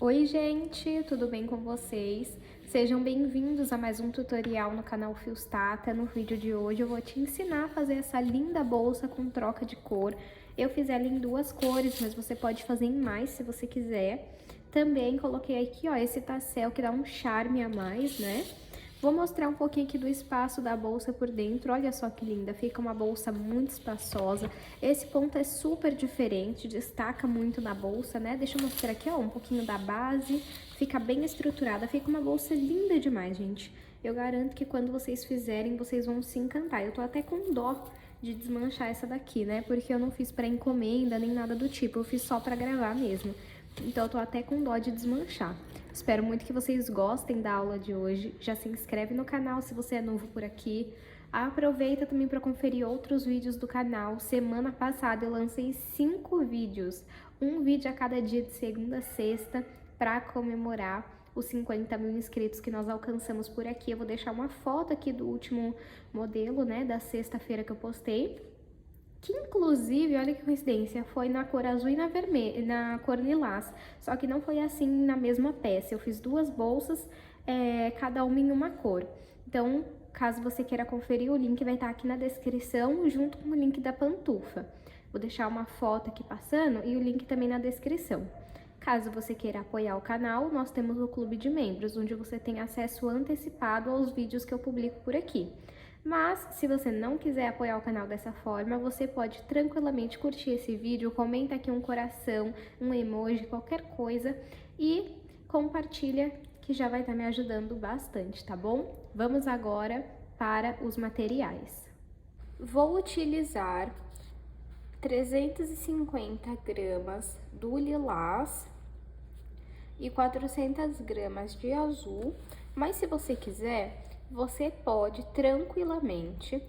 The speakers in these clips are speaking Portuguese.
Oi gente, tudo bem com vocês? Sejam bem-vindos a mais um tutorial no canal Fios Tata. No vídeo de hoje eu vou te ensinar a fazer essa linda bolsa com troca de cor. Eu fiz ela em duas cores, mas você pode fazer em mais se você quiser. Também coloquei aqui, ó, esse tassel que dá um charme a mais, né? Vou mostrar um pouquinho aqui do espaço da bolsa por dentro, olha só que linda, fica uma bolsa muito espaçosa. Esse ponto é super diferente, destaca muito na bolsa, né? Deixa eu mostrar aqui, ó, um pouquinho da base, fica bem estruturada, fica uma bolsa linda demais, gente. Eu garanto que quando vocês fizerem, vocês vão se encantar. Eu tô até com dó de desmanchar essa daqui, né? Porque eu não fiz pra encomenda nem nada do tipo, eu fiz só pra gravar mesmo. Então eu tô até com dó de desmanchar. Espero muito que vocês gostem da aula de hoje. Já se inscreve no canal se você é novo por aqui. Aproveita também para conferir outros vídeos do canal. Semana passada eu lancei 5 vídeos, um vídeo a cada dia de segunda a sexta, para comemorar os 50 mil inscritos que nós alcançamos por aqui. Eu vou deixar uma foto aqui do último modelo, né, da sexta-feira que eu postei. Que inclusive, olha que coincidência, foi na cor azul e na vermelha, na cor lilás. Só que não foi assim na mesma peça. Eu fiz duas bolsas, cada uma em uma cor. Então, caso você queira conferir, o link vai estar aqui na descrição, junto com o link da pantufa. Vou deixar uma foto aqui passando e o link também na descrição. Caso você queira apoiar o canal, nós temos o clube de membros, onde você tem acesso antecipado aos vídeos que eu publico por aqui. Mas, se você não quiser apoiar o canal dessa forma, você pode tranquilamente curtir esse vídeo, comenta aqui um coração, um emoji, qualquer coisa e compartilha que já vai estar me ajudando bastante, tá bom? Vamos agora para os materiais. Vou utilizar 350 gramas do lilás e 400 gramas de azul, mas se você quiser, você pode tranquilamente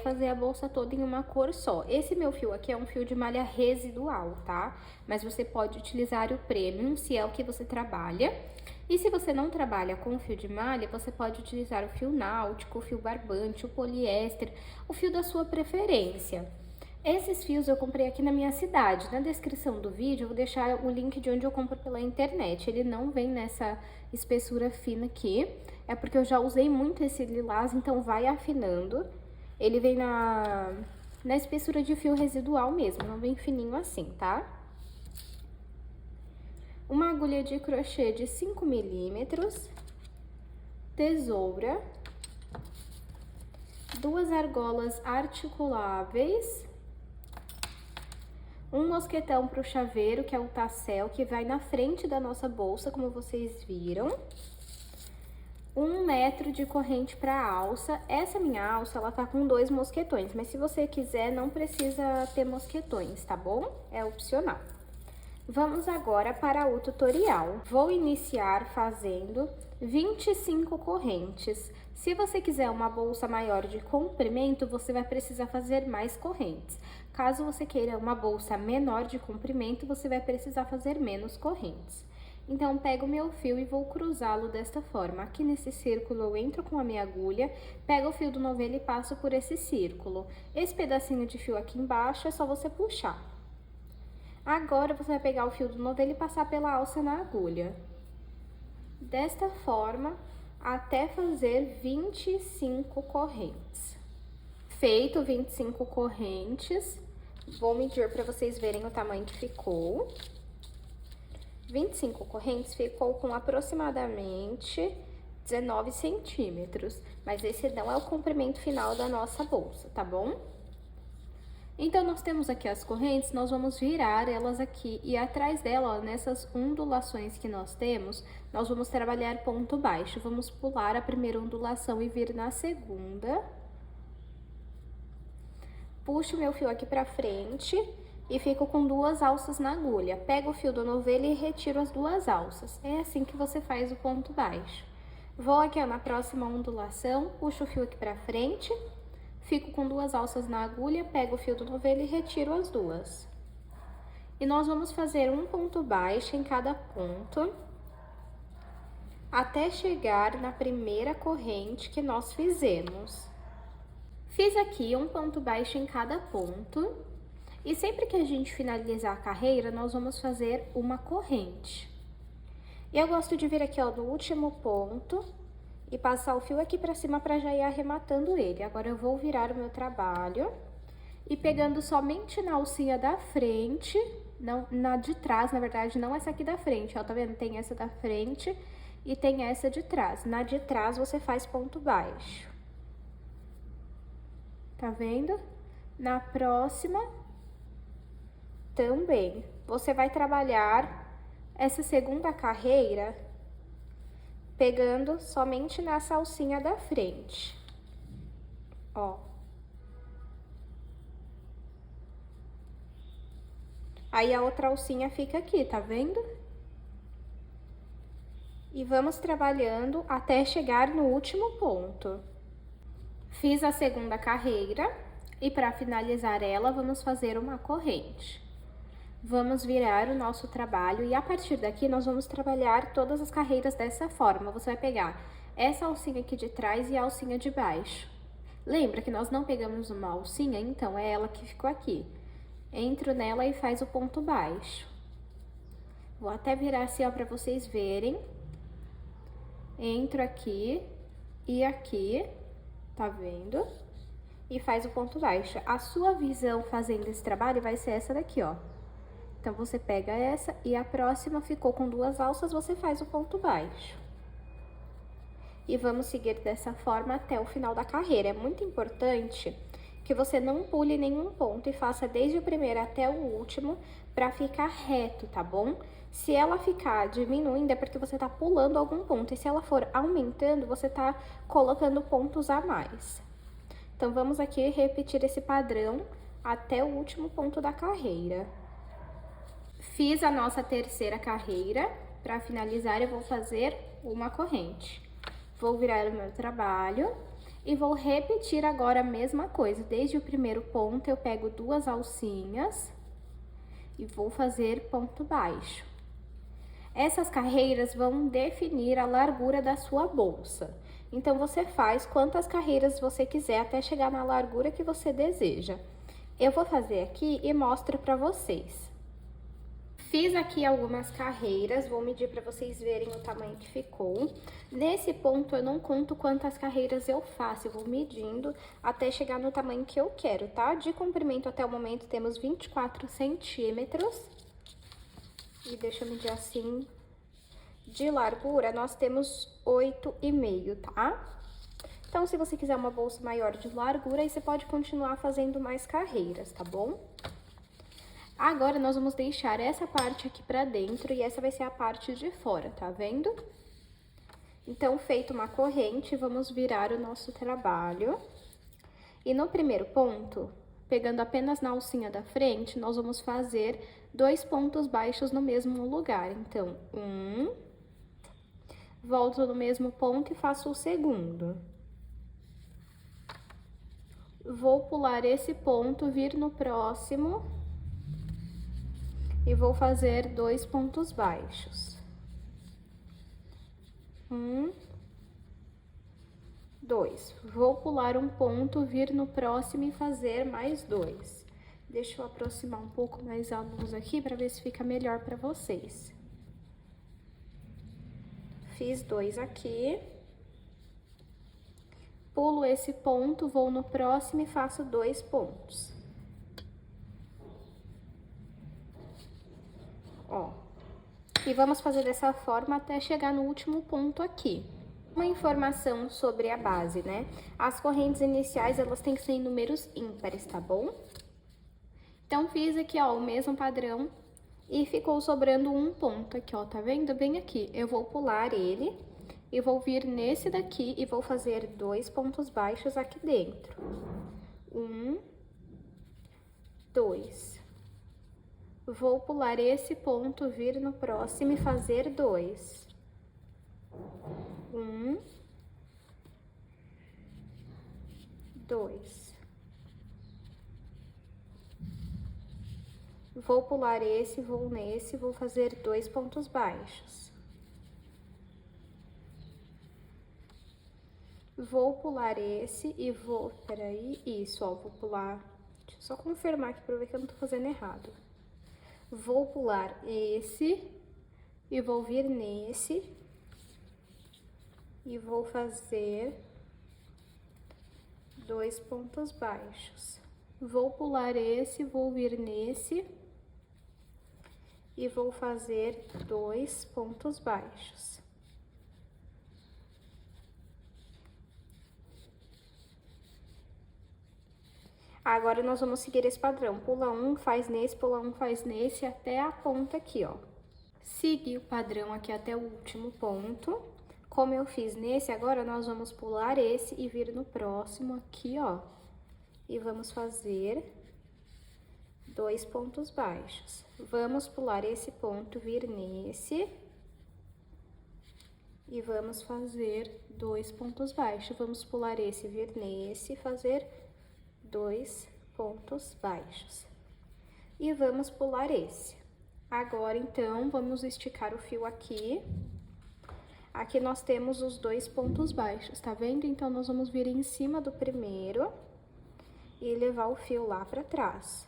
fazer a bolsa toda em uma cor só. Esse meu fio aqui é um fio de malha residual, tá? Mas você pode utilizar o premium, se é o que você trabalha. E se você não trabalha com fio de malha, você pode utilizar o fio náutico, o fio barbante, o poliéster, o fio da sua preferência. Esses fios eu comprei aqui na minha cidade. Na descrição do vídeo eu vou deixar o link de onde eu compro pela internet. Ele não vem nessa espessura fina aqui, é porque eu já usei muito esse lilás, então vai afinando. Ele vem na espessura de fio residual mesmo, não vem fininho assim, tá? Uma agulha de crochê de 5 milímetros, tesoura, 2 argolas articuláveis, um mosquetão para o chaveiro, que é o tassel, que vai na frente da nossa bolsa, como vocês viram. 1 metro de corrente para alça. Essa minha alça, ela tá com 2 mosquetões, mas se você quiser, não precisa ter mosquetões, tá bom? É opcional. Vamos agora para o tutorial. Vou iniciar fazendo 25 correntes. Se você quiser uma bolsa maior de comprimento, você vai precisar fazer mais correntes. Caso você queira uma bolsa menor de comprimento, você vai precisar fazer menos correntes. Então, pego o meu fio e vou cruzá-lo desta forma. Aqui nesse círculo eu entro com a minha agulha, pego o fio do novelo e passo por esse círculo. Esse pedacinho de fio aqui embaixo é só você puxar. Agora, você vai pegar o fio do novelo e passar pela alça na agulha. Desta forma, até fazer 25 correntes. Feito 25 correntes, vou medir para vocês verem o tamanho que ficou. 25 correntes ficou com aproximadamente 19 centímetros, mas esse não é o comprimento final da nossa bolsa, tá bom? Então, nós temos aqui as correntes, nós vamos virar elas aqui e atrás dela, ó, nessas ondulações que nós temos, nós vamos trabalhar ponto baixo. Vamos pular a primeira ondulação e vir na segunda. Puxo o meu fio aqui pra frente e fico com 2 alças na agulha. Pego o fio do novelo e retiro as 2 alças. É assim que você faz o ponto baixo. Vou aqui, ó, na próxima ondulação, puxo o fio aqui pra frente. Fico com 2 alças na agulha, pego o fio do novelo e retiro as 2. E nós vamos fazer um ponto baixo em cada ponto, até chegar na primeira corrente que nós fizemos. Fiz aqui um ponto baixo em cada ponto, e sempre que a gente finalizar a carreira, nós vamos fazer uma corrente. Eu gosto de vir aqui, ó, no último ponto e passar o fio aqui pra cima pra já ir arrematando ele. Agora eu vou virar o meu trabalho e pegando somente na alcinha da frente, não, na de trás, na verdade, não essa aqui da frente, ó, tá vendo? Tem essa da frente e tem essa de trás. Na de trás você faz ponto baixo. Tá vendo? Na próxima também. Você vai trabalhar essa segunda carreira pegando somente nessa alcinha da frente, ó. Aí a outra alcinha fica aqui, tá vendo? E vamos trabalhando até chegar no último ponto. Fiz a segunda carreira e para finalizar ela, vamos fazer uma corrente. Vamos virar o nosso trabalho e a partir daqui nós vamos trabalhar todas as carreiras dessa forma. Você vai pegar essa alcinha aqui de trás e a alcinha de baixo. Lembra que nós não pegamos uma alcinha? Então, é ela que ficou aqui. Entro nela e faz o ponto baixo. Vou até virar assim, ó, pra vocês verem. Entro aqui e aqui, tá vendo? E faz o ponto baixo. A sua visão fazendo esse trabalho vai ser essa daqui, ó. Então, você pega essa e a próxima ficou com duas alças, você faz o ponto baixo. E vamos seguir dessa forma até o final da carreira. É muito importante que você não pule nenhum ponto e faça desde o primeiro até o último pra ficar reto, tá bom? Se ela ficar diminuindo é porque você tá pulando algum ponto. E se ela for aumentando, você tá colocando pontos a mais. Então, vamos aqui repetir esse padrão até o último ponto da carreira. Fiz a nossa terceira carreira, para finalizar eu vou fazer uma corrente. Vou virar o meu trabalho e vou repetir agora a mesma coisa. Desde o primeiro ponto eu pego duas alcinhas e vou fazer ponto baixo. Essas carreiras vão definir a largura da sua bolsa. Então, você faz quantas carreiras você quiser até chegar na largura que você deseja. Eu vou fazer aqui e mostro para vocês. Fiz aqui algumas carreiras, vou medir para vocês verem o tamanho que ficou. Nesse ponto eu não conto quantas carreiras eu faço, eu vou medindo até chegar no tamanho que eu quero, tá? De comprimento até o momento temos 24 centímetros. E deixa eu medir assim. De largura nós temos 8,5, tá? Então, se você quiser uma bolsa maior de largura, aí você pode continuar fazendo mais carreiras, tá bom? Agora, nós vamos deixar essa parte aqui pra dentro e essa vai ser a parte de fora, tá vendo? Então, feito uma corrente, vamos virar o nosso trabalho. E no primeiro ponto, pegando apenas na alcinha da frente, nós vamos fazer 2 pontos baixos no mesmo lugar. Então, volto no mesmo ponto e faço o segundo. Vou pular esse ponto, vir no próximo e vou fazer 2 pontos baixos. 2. Vou pular um ponto, vir no próximo e fazer mais 2. Deixa eu aproximar um pouco mais a luz aqui para ver se fica melhor para vocês. Fiz 2 aqui. Pulo esse ponto, vou no próximo e faço 2 pontos. Ó. E vamos fazer dessa forma até chegar no último ponto aqui. Uma informação sobre a base, né? As correntes iniciais, elas têm que ser em números ímpares, tá bom? Então, fiz aqui, ó, o mesmo padrão e ficou sobrando um ponto aqui, ó, tá vendo? Bem aqui. Eu vou pular ele e vou vir nesse daqui e vou fazer 2 pontos baixos aqui dentro. 1, 2. Vou pular esse ponto, vir no próximo e fazer 2. 1, 2. Vou pular esse, vou nesse, vou fazer 2 pontos baixos. Vou pular esse e vou... Peraí, isso, ó, vou pular... Deixa eu só confirmar aqui pra ver que eu não tô fazendo errado. Vou pular esse, e vou vir nesse e vou fazer 2 pontos baixos. Vou pular esse, vou vir nesse e vou fazer 2 pontos baixos. Agora, nós vamos seguir esse padrão. Pula um, faz nesse, pula um, faz nesse, até a ponta aqui, ó. Seguir o padrão aqui até o último ponto. Como eu fiz nesse, agora nós vamos pular esse e vir no próximo aqui, ó. E vamos fazer 2 pontos baixos. Vamos pular esse ponto, vir nesse. E vamos fazer 2 pontos baixos. Vamos pular esse, vir nesse e fazer 2 pontos baixos. E vamos pular esse. Agora, então, vamos esticar o fio aqui. Aqui nós temos os 2 pontos baixos, tá vendo? Então, nós vamos vir em cima do primeiro e levar o fio lá pra trás.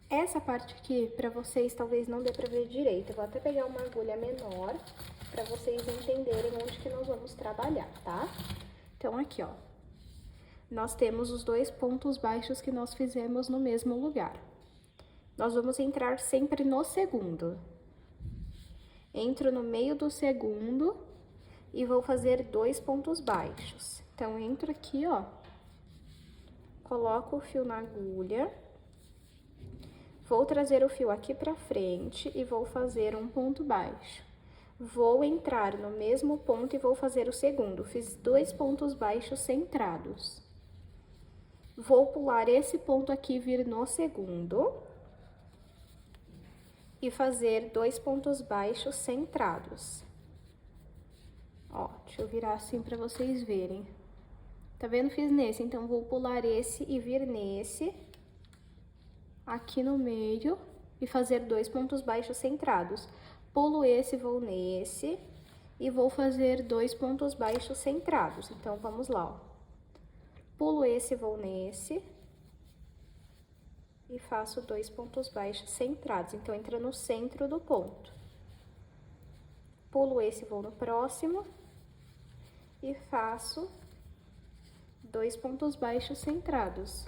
Essa parte aqui, pra vocês, talvez não dê pra ver direito. Eu vou até pegar uma agulha menor pra vocês entenderem onde que nós vamos trabalhar, tá? Então, aqui, ó. Nós temos os 2 pontos baixos que nós fizemos no mesmo lugar. Nós vamos entrar sempre no segundo. Entro no meio do segundo e vou fazer 2 pontos baixos. Então, entro aqui, ó. Coloco o fio na agulha. Vou trazer o fio aqui pra frente e vou fazer um ponto baixo. Vou entrar no mesmo ponto e vou fazer o segundo. Fiz 2 pontos baixos centrados. Vou pular esse ponto aqui, vir no segundo e fazer 2 pontos baixos centrados. Ó, deixa eu virar assim pra vocês verem. Tá vendo? Fiz nesse, então vou pular esse e vir nesse, aqui no meio, e fazer 2 pontos baixos centrados. Pulo esse, vou nesse e vou fazer 2 pontos baixos centrados. Então, vamos lá, ó. Pulo esse, vou nesse e faço 2 pontos baixos centrados. Então, entra no centro do ponto. Pulo esse, vou no próximo e faço 2 pontos baixos centrados.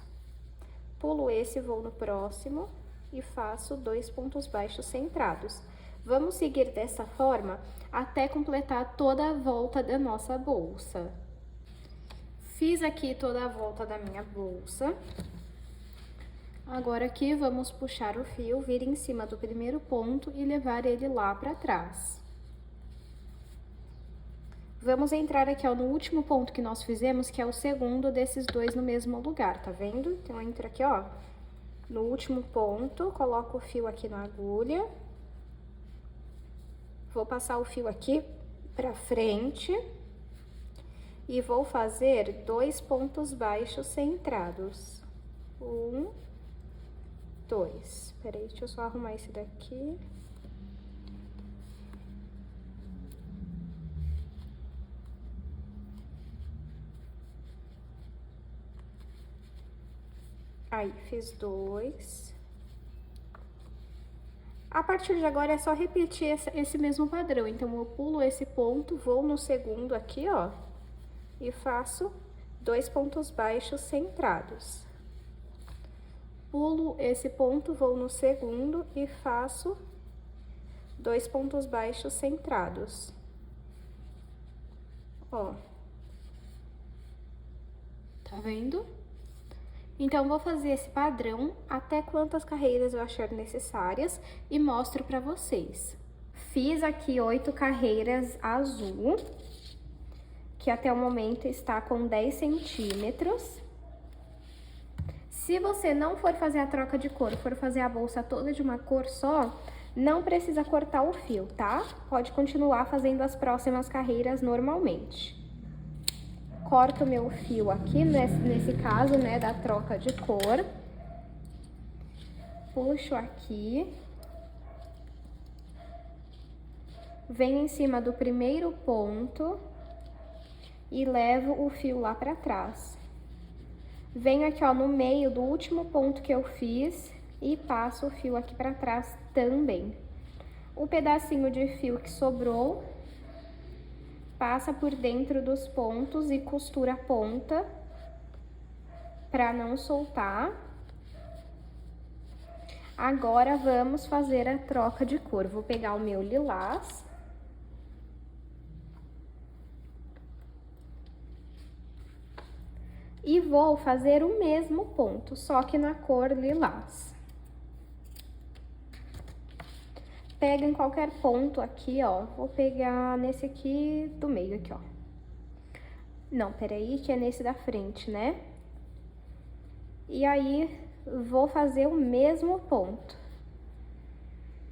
Pulo esse, vou no próximo e faço 2 pontos baixos centrados. Vamos seguir dessa forma até completar toda a volta da nossa bolsa. Fiz aqui toda a volta da minha bolsa. Agora aqui vamos puxar o fio, vir em cima do primeiro ponto e levar ele lá pra trás. Vamos entrar aqui, ó, no último ponto que nós fizemos, que é o segundo desses 2 no mesmo lugar, tá vendo? Então, entra aqui, ó, no último ponto, coloco o fio aqui na agulha. Vou passar o fio aqui pra frente. E vou fazer 2 pontos baixos centrados. 1, 2. Peraí, deixa eu só arrumar esse daqui. Aí, fiz 2. A partir de agora é só repetir esse mesmo padrão. Então, eu pulo esse ponto, vou no segundo aqui, ó. E faço 2 pontos baixos centrados. Pulo esse ponto, vou no segundo e faço 2 pontos baixos centrados. Ó. Tá vendo? Então, vou fazer esse padrão até quantas carreiras eu achar necessárias e mostro pra vocês. Fiz aqui 8 carreiras azul, que até o momento está com 10 centímetros. Se você não for fazer a troca de cor, for fazer a bolsa toda de uma cor só, não precisa cortar o fio, tá? Pode continuar fazendo as próximas carreiras normalmente. Corto meu fio aqui, nesse caso, né, da troca de cor. Puxo aqui. Venho em cima do primeiro ponto e levo o fio lá pra trás. Venho aqui, ó, no meio do último ponto que eu fiz e passo o fio aqui pra trás também. O pedacinho de fio que sobrou, passa por dentro dos pontos e costura a ponta para não soltar. Agora vamos fazer a troca de cor. Vou pegar o meu lilás. E vou fazer o mesmo ponto, só que na cor lilás. Pega em qualquer ponto aqui, ó. Vou pegar nesse aqui do meio, aqui, ó. Não, peraí, que é nesse da frente, né? E aí, vou fazer o mesmo ponto.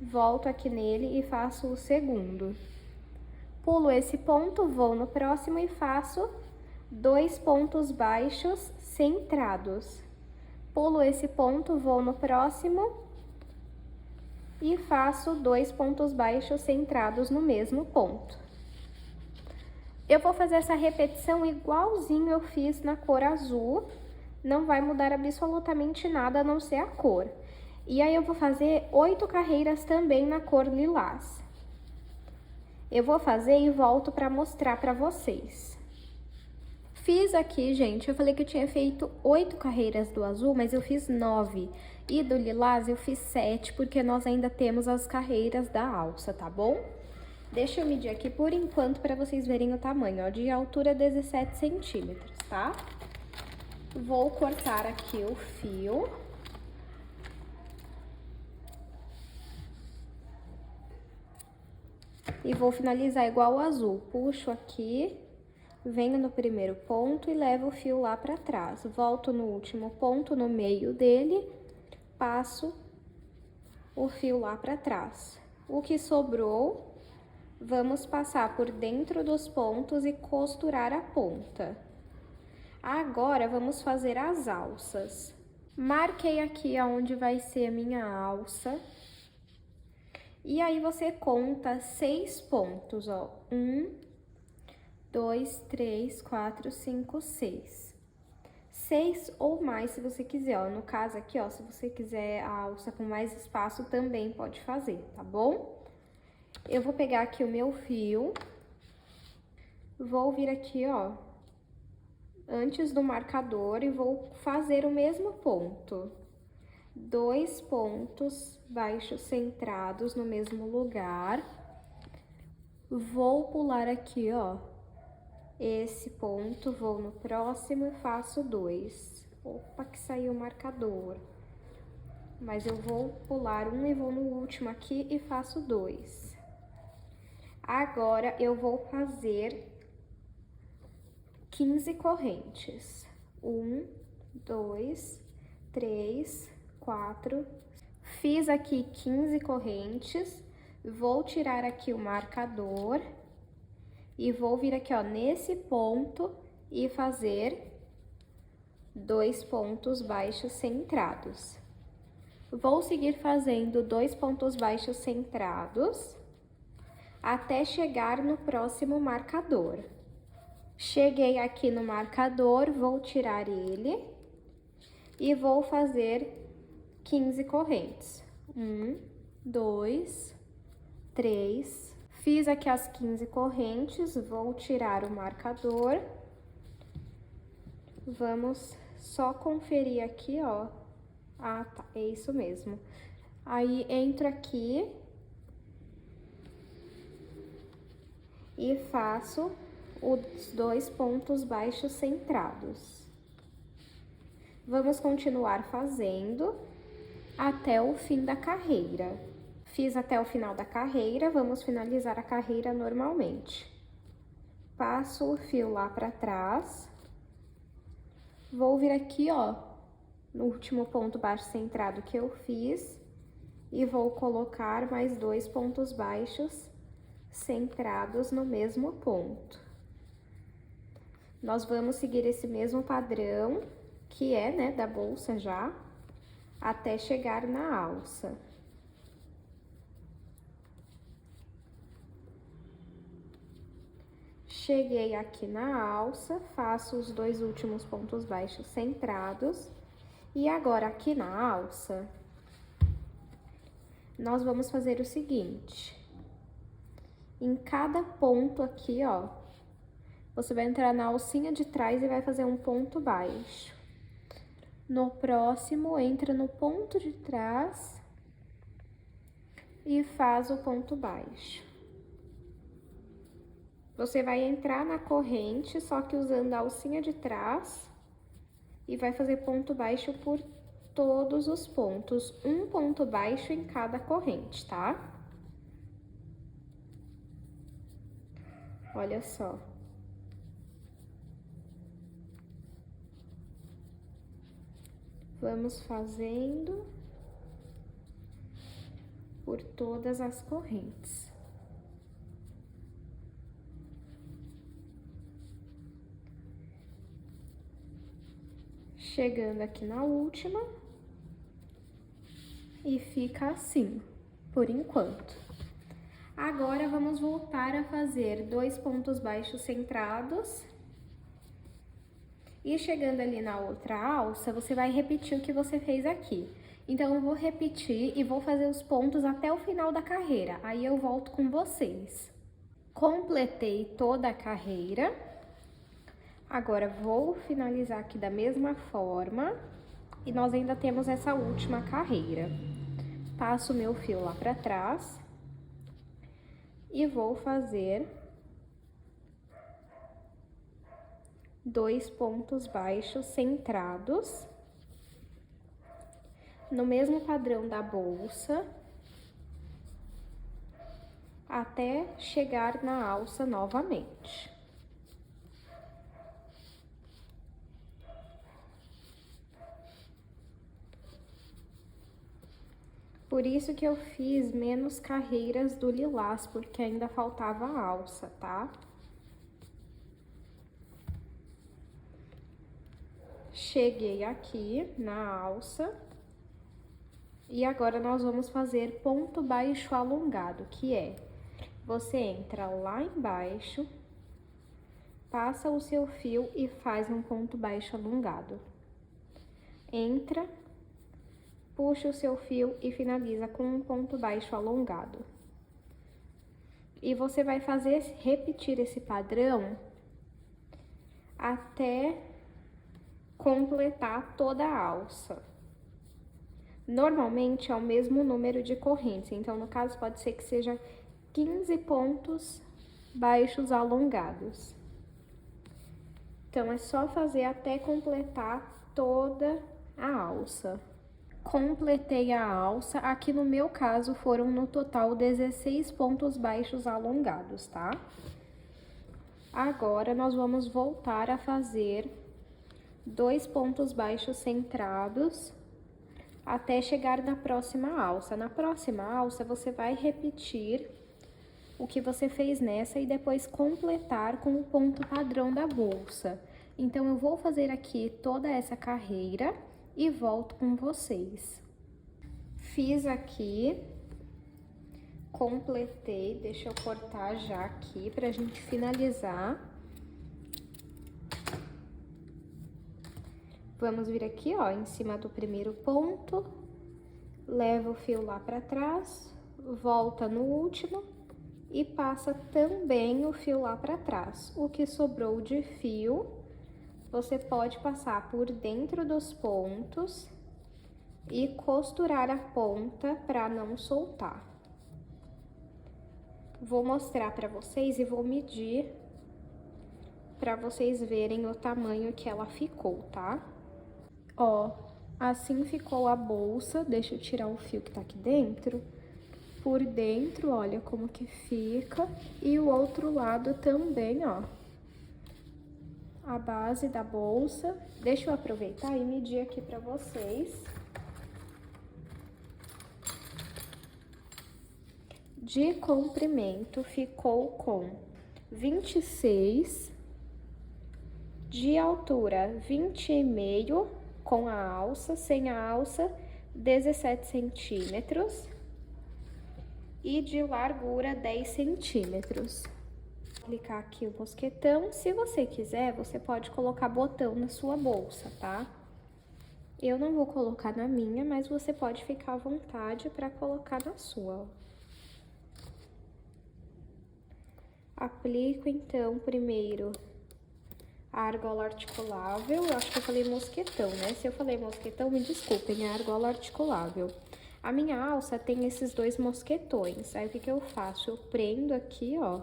Volto aqui nele e faço o segundo. Pulo esse ponto, vou no próximo e faço 2 pontos baixos centrados. Pulo esse ponto, vou no próximo e faço 2 pontos baixos centrados no mesmo ponto. Eu vou fazer essa repetição igualzinho eu fiz na cor azul, não vai mudar absolutamente nada a não ser a cor. E aí eu vou fazer 8 carreiras também na cor lilás. Eu vou fazer e volto para mostrar para vocês. Fiz aqui, gente, eu falei que eu tinha feito 8 carreiras do azul, mas eu fiz 9. E do lilás eu fiz 7, porque nós ainda temos as carreiras da alça, tá bom? Deixa eu medir aqui por enquanto para vocês verem o tamanho, ó, de altura 17 centímetros, tá? Vou cortar aqui o fio. E vou finalizar igual o azul. Puxo aqui, venho no primeiro ponto e levo o fio lá pra trás. Volto no último ponto, no meio dele, passo o fio lá pra trás. O que sobrou, vamos passar por dentro dos pontos e costurar a ponta. Agora, vamos fazer as alças. Marquei aqui aonde vai ser a minha alça. E aí, você conta 6 pontos, ó. 1, 2, 3, 4, 5, 6. 6 ou mais, se você quiser, ó. No caso aqui, ó, se você quiser a alça com mais espaço, também pode fazer, tá bom? Eu vou pegar aqui o meu fio. Vou vir aqui, ó, antes do marcador e vou fazer o mesmo ponto. 2 pontos baixos centrados no mesmo lugar. Vou pular aqui, ó, esse ponto, vou no próximo e faço 2. Opa, que saiu o marcador. Mas eu vou pular um e vou no último aqui e faço 2. Agora, eu vou fazer 15 correntes. 1, 2, 3, 4. Fiz aqui 15 correntes. Vou tirar aqui o marcador e vou vir aqui, ó, nesse ponto e fazer 2 pontos baixos centrados. Vou seguir fazendo 2 pontos baixos centrados até chegar no próximo marcador. Cheguei aqui no marcador, vou tirar ele e vou fazer 15 correntes. 1, 2, 3. Fiz aqui as 15 correntes, vou tirar o marcador. Vamos só conferir aqui, ó. Ah, tá, é isso mesmo. Aí, entro aqui e faço os 2 pontos baixos centrados. Vamos continuar fazendo até o fim da carreira. Fiz até o final da carreira, vamos finalizar a carreira normalmente. Passo o fio lá pra trás. Vou vir aqui, ó, no último ponto baixo centrado que eu fiz e vou colocar mais 2 pontos baixos centrados no mesmo ponto. Nós vamos seguir esse mesmo padrão, que é, né, da bolsa já, até chegar na alça. Cheguei aqui na alça, faço os 2 últimos pontos baixos centrados. E agora, aqui na alça, nós vamos fazer o seguinte. Em cada ponto aqui, ó, você vai entrar na alcinha de trás e vai fazer um ponto baixo. No próximo, entra no ponto de trás e faz o ponto baixo. Você vai entrar na corrente, só que usando a alcinha de trás, e vai fazer ponto baixo por todos os pontos, um ponto baixo em cada corrente, tá? Olha só. Vamos fazendo por todas as correntes. Chegando aqui na última. E fica assim, por enquanto. Agora, vamos voltar a fazer 2 pontos baixos centrados. E chegando ali na outra alça, você vai repetir o que você fez aqui. Então, eu vou repetir e vou fazer os pontos até o final da carreira. Aí, eu volto com vocês. Completei toda a carreira. Agora, vou finalizar aqui da mesma forma. E nós ainda temos essa última carreira. Passo o meu fio lá pra trás. E vou fazer 2 pontos baixos centrados. No mesmo padrão da bolsa. Até chegar na alça novamente. Por isso que eu fiz menos carreiras do lilás, porque ainda faltava a alça, tá? Cheguei aqui na alça. E agora nós vamos fazer ponto baixo alongado, que é... Você entra lá embaixo, passa o seu fio e faz um ponto baixo alongado. Entra... Puxa o seu fio e finaliza com um ponto baixo alongado. E você vai repetir esse padrão até completar toda a alça. Normalmente é o mesmo número de correntes, então no caso pode ser que seja 15 pontos baixos alongados. Então é só fazer até completar toda a alça. Completei a alça, aqui no meu caso foram no total 16 pontos baixos alongados, tá? Agora, nós vamos voltar a fazer 2 pontos baixos centrados até chegar na próxima alça. Na próxima alça, você vai repetir o que você fez nessa e depois completar com o ponto padrão da bolsa. Então, eu vou fazer aqui toda essa carreira e volto com vocês. Fiz aqui, completei, deixa eu cortar já aqui pra gente finalizar. Vamos vir aqui, ó, em cima do primeiro ponto, leva o fio lá pra trás, volta no último e passa também o fio lá pra trás. O que sobrou de fio, você pode passar por dentro dos pontos e costurar a ponta para não soltar. Vou mostrar para vocês e vou medir para vocês verem o tamanho que ela ficou, tá? Ó, assim ficou a bolsa. Deixa eu tirar o fio que tá aqui dentro. Por dentro, olha como que fica. E o outro lado também, ó. A base da bolsa. Deixa eu aproveitar e medir aqui pra vocês. De comprimento, ficou com 26, de altura 20,5 com a alça, sem a alça 17 centímetros e de largura 10 centímetros. Vou aplicar aqui o mosquetão. Se você quiser, você pode colocar botão na sua bolsa, tá? Eu não vou colocar na minha, mas você pode ficar à vontade para colocar na sua, ó. Aplico, então, primeiro a argola articulável. Eu acho que eu falei mosquetão, né? Se eu falei mosquetão, me desculpem, é a argola articulável. A minha alça tem esses dois mosquetões. Aí, o que que eu faço? Eu prendo aqui, ó,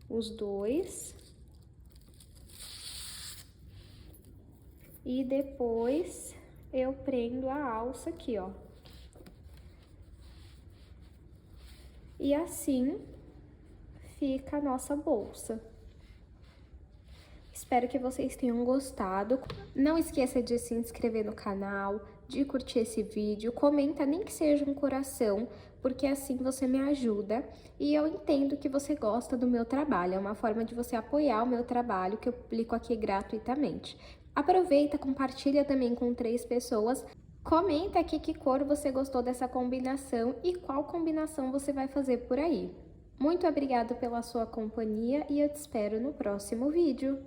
os dois. E depois eu prendo a alça aqui, ó. E assim fica a nossa bolsa. Espero que vocês tenham gostado. Não esqueça de se inscrever no canal, de curtir esse vídeo, comenta nem que seja um coração, porque assim você me ajuda e eu entendo que você gosta do meu trabalho. É uma forma de você apoiar o meu trabalho que eu publico aqui gratuitamente. Aproveita, compartilha também com 3 pessoas. Comenta aqui que cor você gostou dessa combinação e qual combinação você vai fazer por aí. Muito obrigada pela sua companhia e eu te espero no próximo vídeo.